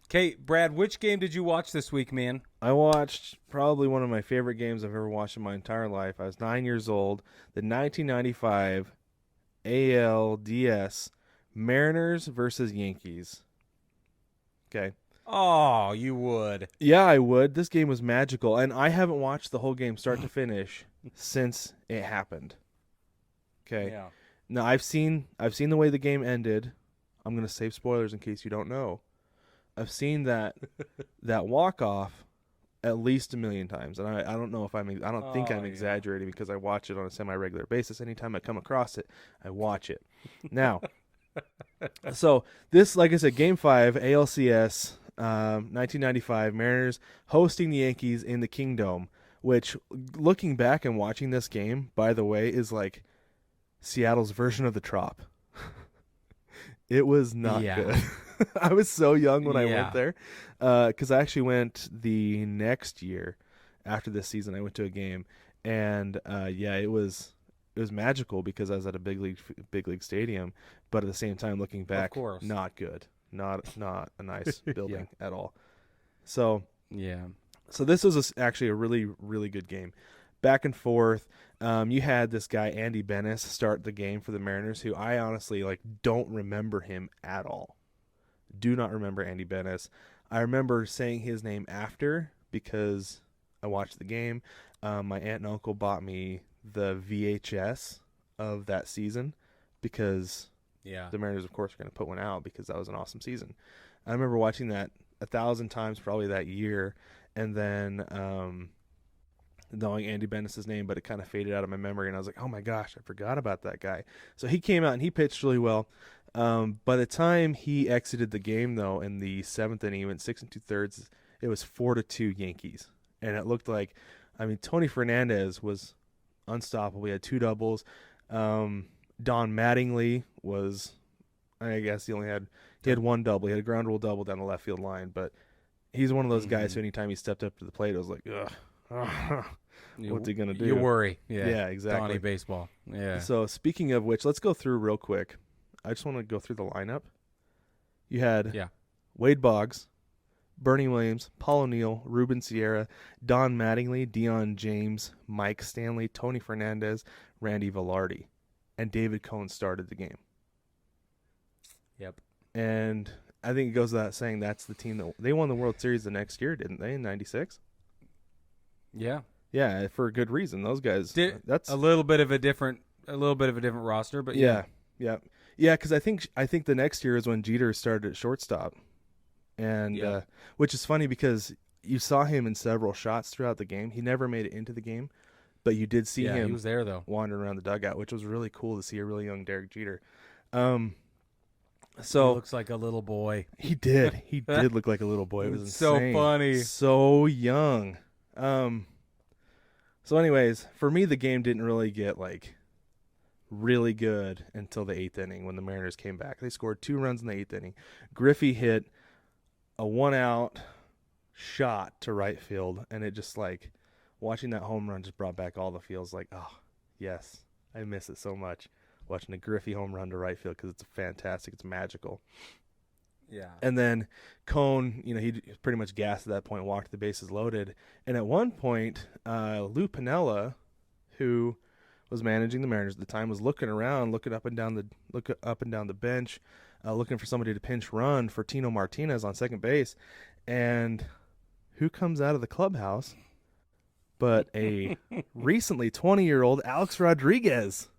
Okay, Brad, which game did you watch this week, man? I watched probably one of my favorite games I've ever watched in my entire life. I was 9 years old. The 1995 ALDS Mariners versus Yankees. Okay. Oh, you would. Yeah, I would. This game was magical, and I haven't watched the whole game start to finish since it happened. Okay. Yeah. Now I've seen the way the game ended. I'm gonna save spoilers in case you don't know. I've seen that walk off at least a million times, and I don't know if I don't think I'm exaggerating because I watch it on a semi-regular basis. Anytime I come across it, I watch it. Now, so this, like I said, Game 5 ALCS 1995 Mariners hosting the Yankees in the Kingdome, which, looking back and watching this game, by the way, is like Seattle's version of the Trop. It was not good. I was so young when I went there because I actually went the next year after this season. I went to a game, and it was magical because I was at a big league stadium. But at the same time, looking back, not good, not a nice building at all. So this was actually a really, really good game. Back and forth. You had this guy, Andy Bennis, start the game for the Mariners, who I honestly don't remember him at all. Do not remember Andy Bennis. I remember saying his name after because I watched the game. My aunt and uncle bought me the VHS of that season because the Mariners, of course, were going to put one out because that was an awesome season. I remember watching that 1,000 times probably that year, and then knowing Andy Bennis' name, but it kind of faded out of my memory, and I was like, oh my gosh, I forgot about that guy. So he came out and he pitched really well. By the time he exited the game, though, in the 7th inning, he went 6 2/3. It was 4-2 Yankees, and it looked like, Tony Fernandez was unstoppable. He had 2 doubles. Don Mattingly was, I guess he had 1 double. He had a ground rule double down the left field line, but he's one of those guys who anytime he stepped up to the plate, it was like, ugh. What's he gonna do? You worry. Yeah, exactly. Donnie baseball. Yeah. So speaking of which, let's go through real quick. I just want to go through the lineup. You had Wade Boggs, Bernie Williams, Paul O'Neill, Ruben Sierra, Don Mattingly, Dion James, Mike Stanley, Tony Fernandez, Randy Velarde, and David Cohn started the game. Yep. And I think it goes without saying that's the team that they won the World Series the next year, didn't they? In '96. Yeah. Yeah, for a good reason. Those guys. That's a little bit of a different roster, but yeah. Because I think the next year is when Jeter started at shortstop, and which is funny because you saw him in several shots throughout the game. He never made it into the game, but you did see him. He was there though, wandering around the dugout, which was really cool to see a really young Derek Jeter. So he looks like a little boy. He did. He did look like a little boy. It was so insane. funny, so young. So anyways, for me, the game didn't really get really good until the 8th inning when the Mariners came back. They scored 2 runs in the 8th inning. Griffey hit a 1-out shot to right field, and it just watching that home run just brought back all the feels. Oh, yes, I miss it so much watching a Griffey home run to right field because it's fantastic. It's magical. Yeah. And then Cone, he pretty much gassed at that point, walked the bases loaded. And at one point, Lou Piniella, who was managing the Mariners at the time, was looking around, looking up and down the bench, looking for somebody to pinch run for Tino Martinez on second base. And who comes out of the clubhouse but a recently 20-year-old Alex Rodriguez?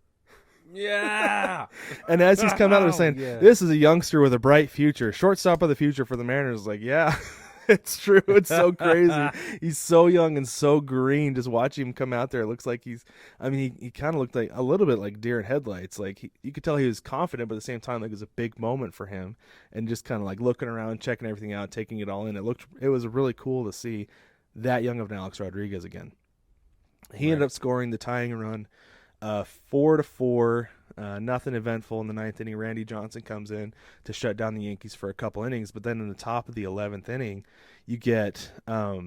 Yeah. And as he's come out, they're saying, this is a youngster with a bright future. Shortstop of the future for the Mariners. Yeah, it's true. It's so crazy. He's so young and so green. Just watching him come out there, it looks like he kind of looked like a little bit like deer in headlights. You could tell he was confident, but at the same time, it was a big moment for him. And just kind of looking around, checking everything out, taking it all in. It was really cool to see that young of an Alex Rodriguez again. He ended up scoring the tying run. 4-4, nothing eventful in the 9th inning. Randy Johnson comes in to shut down the Yankees for a couple innings, but then in the top of the 11th inning, you get let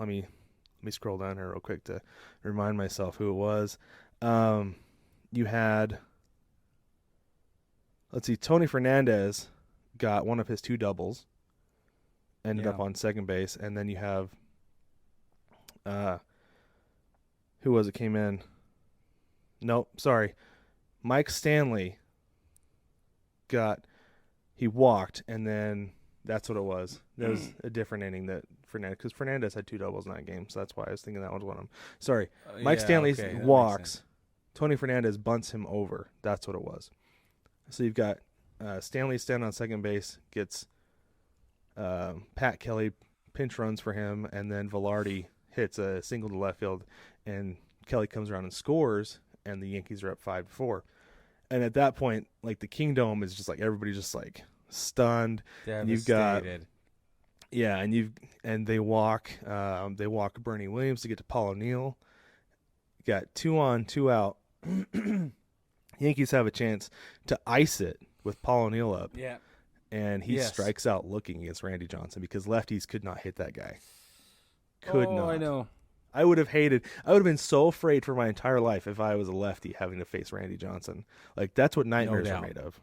me scroll down here real quick to remind myself who it was. You had, Tony Fernandez got one of his 2 doubles, ended Yeah. up on second base, and then you have who was it came in? Nope, sorry. Mike Stanley he walked, and then that's what it was. That was a different inning that because Fernandez had 2 doubles in that game, so that's why I was thinking that was one of them. Sorry. Mike Stanley okay, that makes walks. sense. Tony Fernandez bunts him over. That's what it was. So you've got Stanley standing on second base, gets Pat Kelly pinch runs for him, and then Velarde hits a single to left field, and Kelly comes around and scores, and the Yankees are up 5-4. And at that point, like, the Kingdome is just like everybody's just like stunned. You've got and they walk Bernie Williams to get to Paul O'Neill. Got 2 on, 2 out. Yankees have a chance to ice it with Paul O'Neill up. Yeah. And he strikes out looking against Randy Johnson because lefties could not hit that guy. Could not. I know. I would have been so afraid for my entire life if I was a lefty having to face Randy Johnson. Like, that's what nightmares are made of.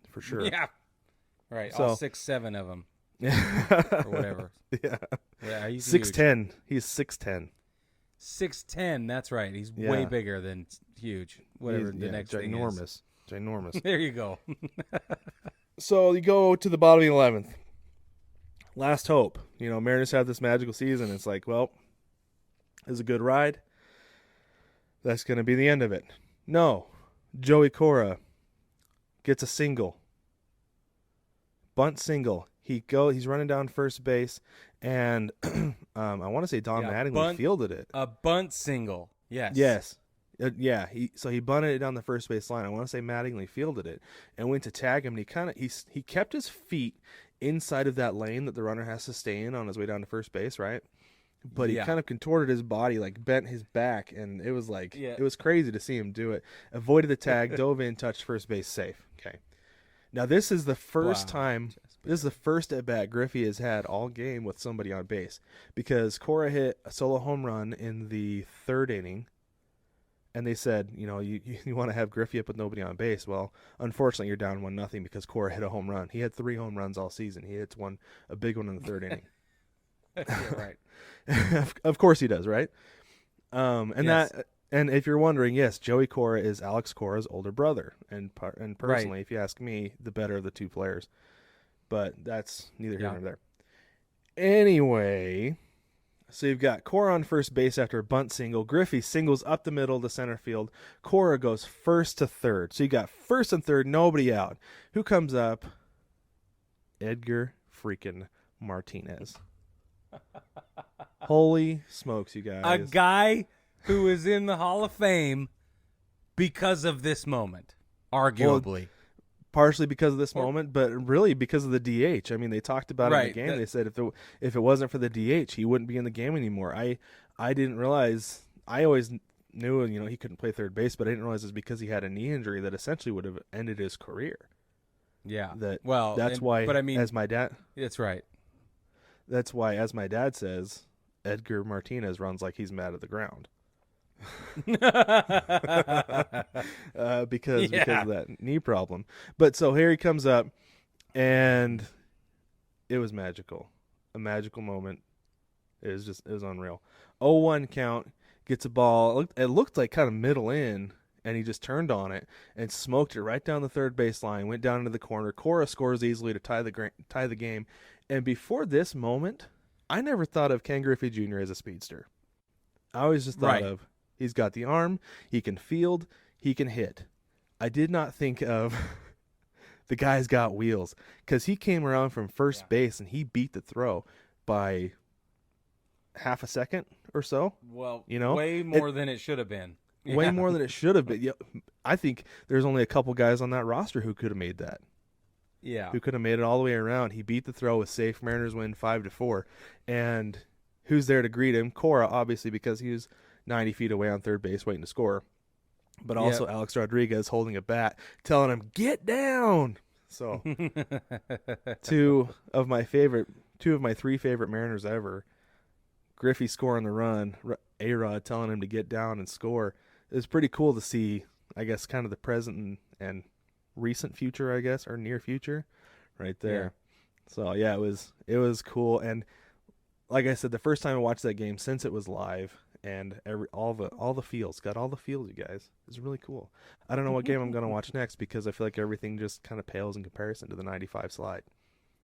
For sure. Yeah. Right. So, all 6'7" of them. Yeah. Or whatever. Yeah. He's 6'10". He's 6'10". 6'10". That's right. He's way bigger than huge. Whatever the next thing is. Ginormous. There you go. So you go to the bottom of the 11th. Last hope. Mariners have this magical season. It's like, well, it was a good ride. That's going to be the end of it. No. Joey Cora gets a single. Bunt single. He's running down first base, and I want to say Don Mattingly fielded it. A bunt single. Yes. Yes. He bunted it down the first base line. I want to say Mattingly fielded it and went to tag him, and he kept his feet inside of that lane that the runner has to stay in on his way down to first base, right? But he kind of contorted his body, like bent his back, and it was like it was crazy to see him do it. Avoided the tag, dove in, touched first base, safe. Okay. Now this is the first time. This is the first at bat Griffey has had all game with somebody on base, because Cora hit a solo home run in the 3rd inning. And they said, you want to have Griffey up with nobody on base. Well, unfortunately, you're down 1-0 because Cora hit a home run. He had 3 home runs all season. He hits a big one in the 3rd inning. Yeah, right. Of course he does, right? Yes. And if you're wondering, yes, Joey Cora is Alex Cora's older brother, and personally, Right. if you ask me, the better of the 2 players. But that's neither here nor there. Anyway. So you've got Cora on first base after a bunt single. Griffey singles up the middle to center field. Cora goes first to third. So you got first and third, nobody out. Who comes up? Edgar freaking Martinez. Holy smokes, you guys. A guy who is in the Hall of Fame because of this moment, arguably. Partially because of this moment, but really because of the DH. I mean, they talked about it in the game. They said if it wasn't for the DH, he wouldn't be in the game anymore. I didn't realize. I always knew he couldn't play third base, but I didn't realize it was because he had a knee injury that essentially would have ended his career. Yeah. That's why. But I mean, as my dad. That's right. That's why, as my dad says, Edgar Martinez runs like he's mad at the ground. Because of that knee problem. But so here he comes up, and it was magical. A magical moment. It was unreal. 0-1 count, gets a ball. It looked like kind of middle in, and he just turned on it and smoked it right down the third baseline, went down into the corner. Cora scores easily to tie the game. And before this moment, I never thought of Ken Griffey Jr. as a speedster. I always just thought of, he's got the arm, he can field, he can hit. I did not think of the guy's got wheels, because he came around from first base and he beat the throw by half a second or so. Well, way more than it should have been. Way more than it should have been. I think there's only a couple guys on that roster who could have made that. Yeah. Who could have made it all the way around. He beat the throw with safe. Mariners win 5-4. And who's there to greet him? Cora, obviously, because he was 90 feet away on third base waiting to score. But also Alex Rodriguez holding a bat, telling him, get down. So two of my 3 favorite Mariners ever. Griffey scoring the run, A-Rod telling him to get down and score. It was pretty cool to see, I guess, kind of the present and recent future, I guess, or near future, right there. So yeah, it was cool. And like I said, the first time I watched that game since it was live, and all the feels, got all the feels, you guys. It's really cool. I don't know what game I'm gonna watch next because I feel like everything just kind of pales in comparison to the '95 slide.